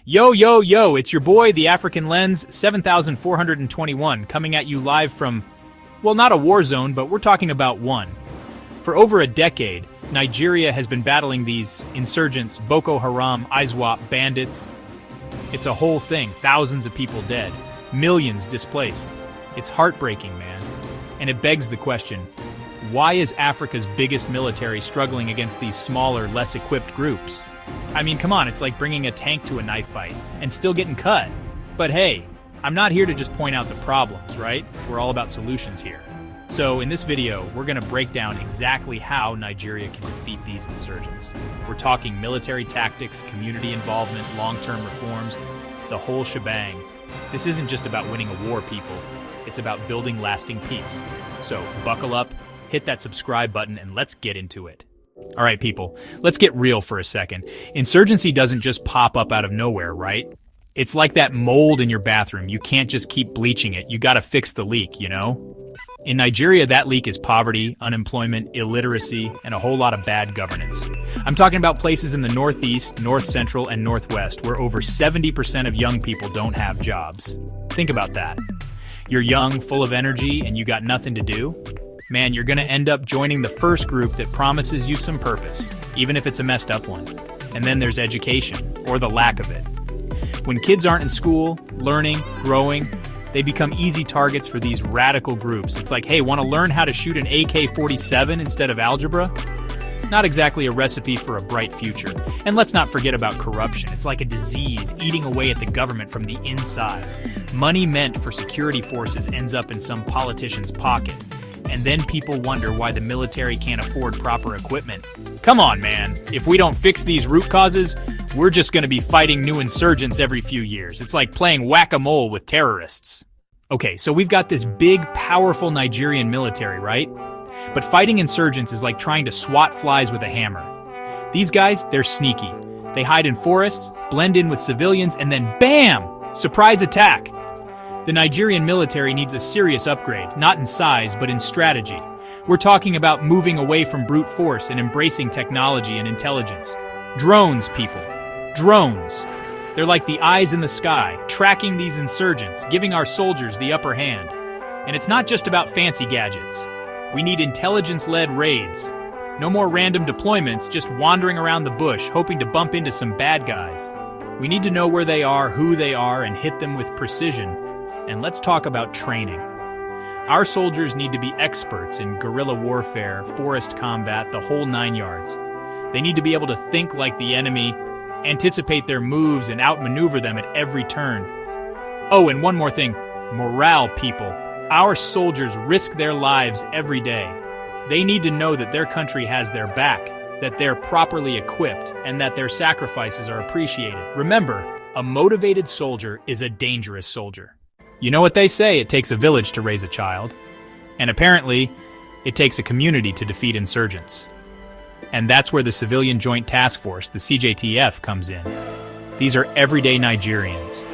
Yo, yo, yo, it's your boy, the African Lens, 7421, coming at you live from, well, not a war zone, but we're talking about one. For over a decade, Nigeria has been battling these insurgents, Boko Haram, ISWAP, bandits. It's a whole thing, thousands of people dead, millions displaced. It's heartbreaking, man. And it begs the question, why is Africa's biggest military struggling against these smaller, less equipped groups? I mean, come on, it's like bringing a tank to a knife fight and still getting cut. But hey, I'm not here to just point out the problems, right? We're all about solutions here. So in this video, we're going to break down exactly how Nigeria can defeat these insurgents. We're talking military tactics, community involvement, long-term reforms, the whole shebang. This isn't just about winning a war, people. It's about building lasting peace. So buckle up, hit that subscribe button, and let's get into it. All right, people, let's get real for a second. Insurgency doesn't just pop up out of nowhere, right? It's like that mold in your bathroom. You can't just keep bleaching it. You gotta fix the leak, you know? In Nigeria, that leak is poverty, unemployment, illiteracy, and a whole lot of bad governance. I'm talking about places in the Northeast, North Central, and Northwest where over 70% of young people don't have jobs. Think about that. You're young, full of energy, and you got nothing to do? Man, you're gonna end up joining the first group that promises you some purpose, even if it's a messed up one. And then there's education, or the lack of it. When kids aren't in school, learning, growing, they become easy targets for these radical groups. It's like, hey, want to learn how to shoot an AK-47 instead of algebra? Not exactly a recipe for a bright future. And let's not forget about corruption. It's like a disease eating away at the government from the inside. Money meant for security forces ends up in some politician's pocket. And then people wonder why the military can't afford proper equipment. Come on, man. If we don't fix these root causes, we're just going to be fighting new insurgents every few years. It's like playing whack-a-mole with terrorists. Okay, so we've got this big, powerful Nigerian military, right? But fighting insurgents is like trying to swat flies with a hammer. These guys, they're sneaky. They hide in forests, blend in with civilians, and then BAM! Surprise attack! The Nigerian military needs a serious upgrade, not in size, but in strategy. We're talking about moving away from brute force and embracing technology and intelligence. Drones, people. Drones. They're like the eyes in the sky, tracking these insurgents, giving our soldiers the upper hand. And it's not just about fancy gadgets. We need intelligence-led raids. No more random deployments, just wandering around the bush, hoping to bump into some bad guys. We need to know where they are, who they are, and hit them with precision. And let's talk about training. Our soldiers need to be experts in guerrilla warfare, forest combat, the whole 9 yards. They need to be able to think like the enemy, anticipate their moves, and outmaneuver them at every turn. Oh, and one more thing, morale, people. Our soldiers risk their lives every day. They need to know that their country has their back, that they're properly equipped, and that their sacrifices are appreciated. Remember, a motivated soldier is a dangerous soldier. You know what they say, it takes a village to raise a child. And apparently, it takes a community to defeat insurgents. And that's where the Civilian Joint Task Force, the CJTF, comes in. These are everyday Nigerians.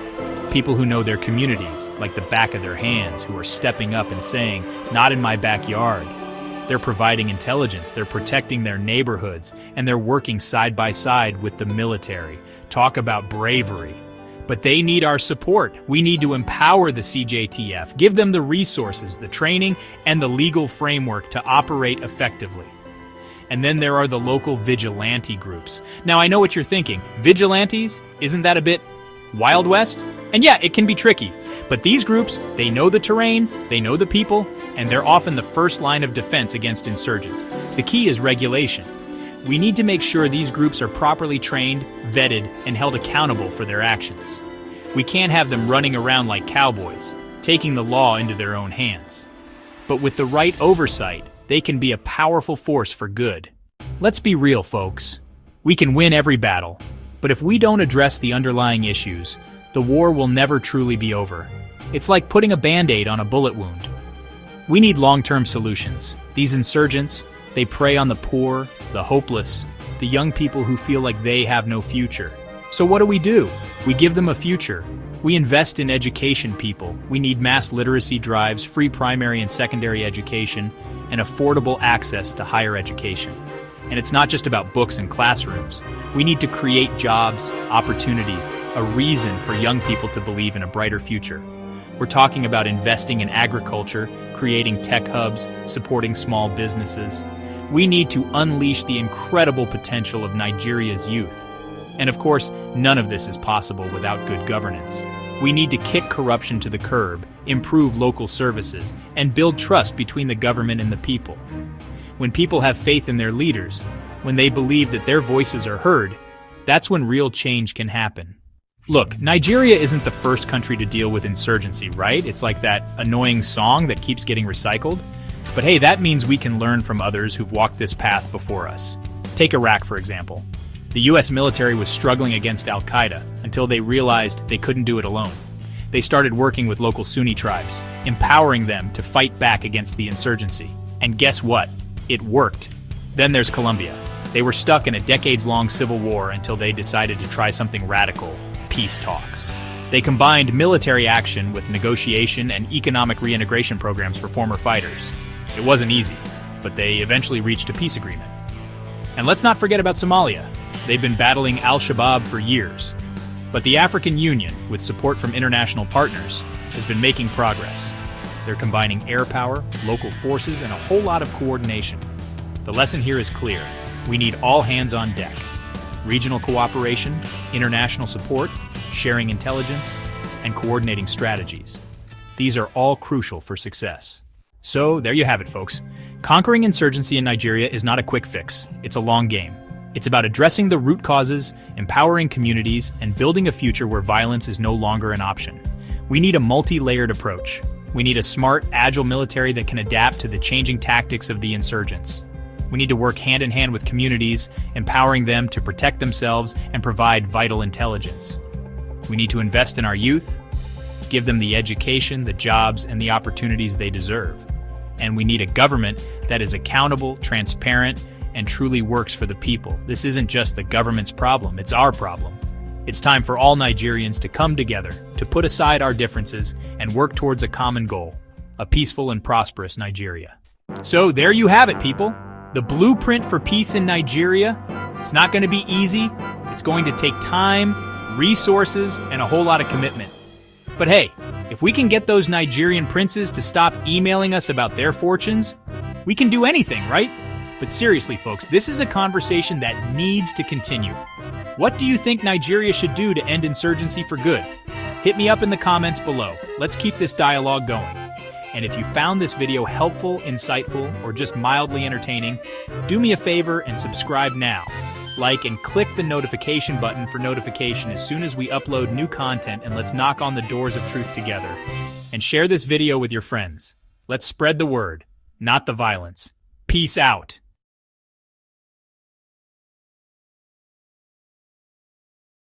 People who know their communities like the back of their hands, who are stepping up and saying, not in my backyard. They're providing intelligence, they're protecting their neighborhoods, and they're working side by side with the military. Talk about bravery. But they need our support. We need to empower the CJTF, give them the resources, the training, and the legal framework to operate effectively. And then there are the local vigilante groups. Now, I know what you're thinking. Vigilantes? Isn't that a bit Wild West? And yeah, it can be tricky. But these groups, they know the terrain, they know the people, and they're often the first line of defense against insurgents. The key is regulation. We need to make sure these groups are properly trained, vetted, and held accountable for their actions. We can't have them running around like cowboys, taking the law into their own hands. But with the right oversight, they can be a powerful force for good. Let's be real, folks. We can win every battle, but if we don't address the underlying issues, the war will never truly be over. It's like putting a band-aid on a bullet wound. We need long-term solutions. These insurgents, they prey on the poor, the hopeless, the young people who feel like they have no future. So what do? We give them a future. We invest in education, people. We need mass literacy drives, free primary and secondary education, and affordable access to higher education. And it's not just about books and classrooms. We need to create jobs, opportunities, a reason for young people to believe in a brighter future. We're talking about investing in agriculture, creating tech hubs, supporting small businesses. We need to unleash the incredible potential of Nigeria's youth. And of course, none of this is possible without good governance. We need to kick corruption to the curb, improve local services, and build trust between the government and the people. When people have faith in their leaders, when they believe that their voices are heard, that's when real change can happen. Look, Nigeria isn't the first country to deal with insurgency, right? It's like that annoying song that keeps getting recycled. But hey, that means we can learn from others who've walked this path before us. Take Iraq, for example. The US military was struggling against al-Qaeda until they realized they couldn't do it alone. They started working with local Sunni tribes, empowering them to fight back against the insurgency. And guess what? It worked. Then there's Colombia. They were stuck in a decades-long civil war until they decided to try something radical: peace talks. They combined military action with negotiation and economic reintegration programs for former fighters. It wasn't easy, but they eventually reached a peace agreement. And let's not forget about Somalia. They've been battling al-Shabaab for years. But the African Union, with support from international partners, has been making progress. They're combining air power, local forces, and a whole lot of coordination. The lesson here is clear. We need all hands on deck. Regional cooperation, international support, sharing intelligence, and coordinating strategies. These are all crucial for success. So there you have it, folks. Conquering insurgency in Nigeria is not a quick fix. It's a long game. It's about addressing the root causes, empowering communities, and building a future where violence is no longer an option. We need a multi-layered approach. We need a smart, agile military that can adapt to the changing tactics of the insurgents. We need to work hand in hand with communities, empowering them to protect themselves and provide vital intelligence. We need to invest in our youth, give them the education, the jobs, and the opportunities they deserve. And we need a government that is accountable, transparent, and truly works for the people. This isn't just the government's problem, it's our problem. It's time for all Nigerians to come together, to put aside our differences, and work towards a common goal: a peaceful and prosperous Nigeria. So there you have it, people. The blueprint for peace in Nigeria. It's not going to be easy. It's going to take time, resources, and a whole lot of commitment. But hey, if we can get those Nigerian princes to stop emailing us about their fortunes, we can do anything, right? But seriously, folks, this is a conversation that needs to continue. What do you think Nigeria should do to end insurgency for good? Hit me up in the comments below. Let's keep this dialogue going. And if you found this video helpful, insightful, or just mildly entertaining, do me a favor and subscribe now. Like and click the notification button for notification as soon as we upload new content, and let's knock on the doors of truth together. And share this video with your friends. Let's spread the word, not the violence. Peace out.